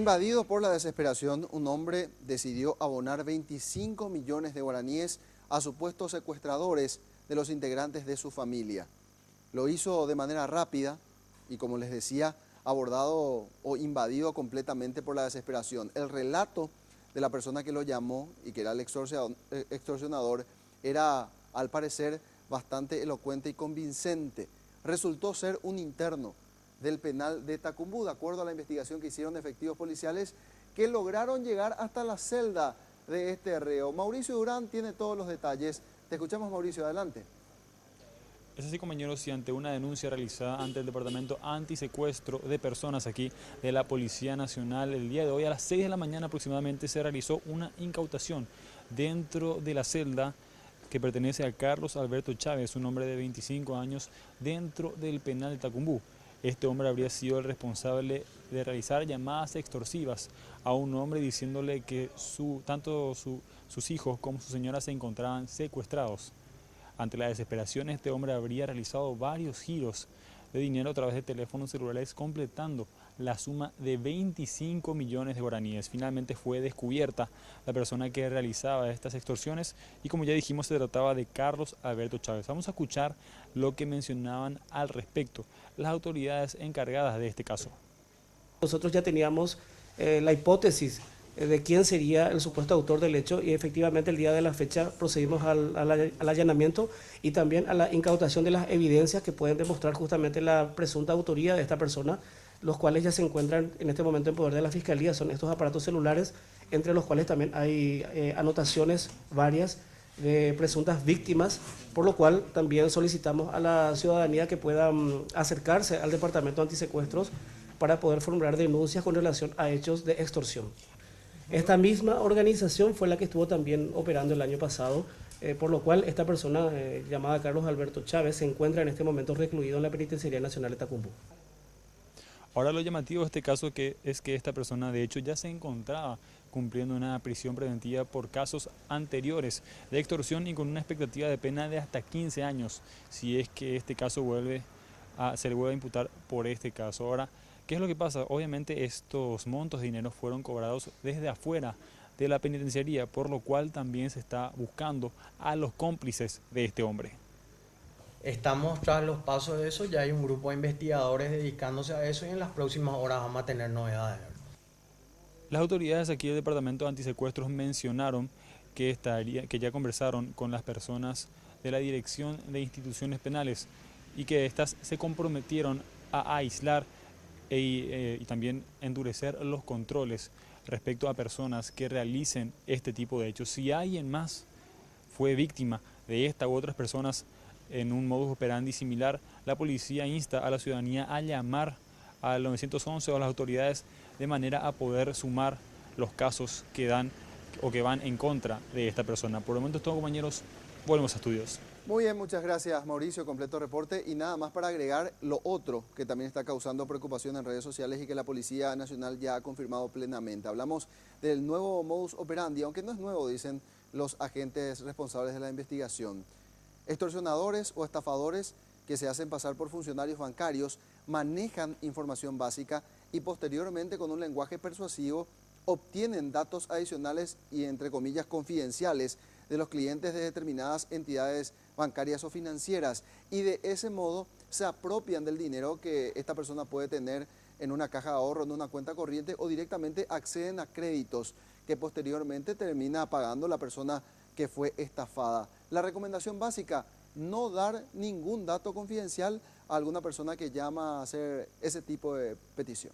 Invadido por la desesperación, un hombre decidió abonar 25 millones de guaraníes a supuestos secuestradores de los integrantes de su familia. Lo hizo de manera rápida y, como les decía, abordado o invadido completamente por la desesperación. El relato de la persona que lo llamó y que era el extorsionador era, al parecer, bastante elocuente y convincente. Resultó ser un interno del penal de Tacumbú, de acuerdo a la investigación que hicieron efectivos policiales que lograron llegar hasta la celda de este reo. Mauricio Durán tiene todos los detalles. Te escuchamos, Mauricio, adelante. Es así, compañeros, y ante una denuncia realizada ante el Departamento Antisecuestro de Personas aquí de la Policía Nacional, el día de hoy a las 6 de la mañana aproximadamente se realizó una incautación dentro de la celda que pertenece a Carlos Alberto Chávez, un hombre de 25 años, dentro del penal de Tacumbú. Este hombre habría sido el responsable de realizar llamadas extorsivas a un hombre diciéndole que tanto sus hijos como su señora se encontraban secuestrados. Ante la desesperación, este hombre habría realizado varios giros de dinero a través de teléfonos celulares, completando la suma de 25 millones de guaraníes. Finalmente fue descubierta la persona que realizaba estas extorsiones y, como ya dijimos, se trataba de Carlos Alberto Chávez. Vamos a escuchar lo que mencionaban al respecto las autoridades encargadas de este caso. Nosotros ya teníamos la hipótesis de quién sería el supuesto autor del hecho y efectivamente el día de la fecha procedimos al allanamiento y también a la incautación de las evidencias que pueden demostrar justamente la presunta autoría de esta persona, los cuales ya se encuentran en este momento en poder de la Fiscalía. Son estos aparatos celulares, entre los cuales también hay anotaciones varias de presuntas víctimas, por lo cual también solicitamos a la ciudadanía que pueda acercarse al Departamento Antisecuestros para poder formular denuncias con relación a hechos de extorsión. Esta misma organización fue la que estuvo también operando el año pasado, por lo cual esta persona llamada Carlos Alberto Chávez se encuentra en este momento recluido en la Penitenciaría Nacional de Tacumbú. Ahora, lo llamativo de este caso es que esta persona de hecho ya se encontraba cumpliendo una prisión preventiva por casos anteriores de extorsión y con una expectativa de pena de hasta 15 años, si es que este caso se le vuelve a imputar por este caso. Ahora, ¿qué es lo que pasa? Obviamente estos montos de dinero fueron cobrados desde afuera de la penitenciaría, por lo cual también se está buscando a los cómplices de este hombre. Estamos tras los pasos de eso, ya hay un grupo de investigadores dedicándose a eso y en las próximas horas vamos a tener novedades. Las autoridades aquí del Departamento de Antisecuestros mencionaron que ya conversaron con las personas de la Dirección de Instituciones Penales y que éstas se comprometieron a aislar y también endurecer los controles respecto a personas que realicen este tipo de hechos. Si alguien más fue víctima de esta u otras personas en un modus operandi similar, la policía insta a la ciudadanía a llamar al 911 o a las autoridades de manera a poder sumar los casos que dan o que van en contra de esta persona. Por el momento es todo, compañeros, volvemos a estudios. Muy bien, muchas gracias, Mauricio, completo reporte. Y nada más para agregar lo otro que también está causando preocupación en redes sociales y que la Policía Nacional ya ha confirmado plenamente. Hablamos del nuevo modus operandi, aunque no es nuevo, dicen los agentes responsables de la investigación. Extorsionadores o estafadores que se hacen pasar por funcionarios bancarios manejan información básica y posteriormente, con un lenguaje persuasivo, obtienen datos adicionales y, entre comillas, confidenciales de los clientes de determinadas entidades bancarias o financieras, y de ese modo se apropian del dinero que esta persona puede tener en una caja de ahorro, en una cuenta corriente, o directamente acceden a créditos que posteriormente termina pagando la persona que fue estafada. La recomendación básica: no dar ningún dato confidencial a alguna persona que llama a hacer ese tipo de petición.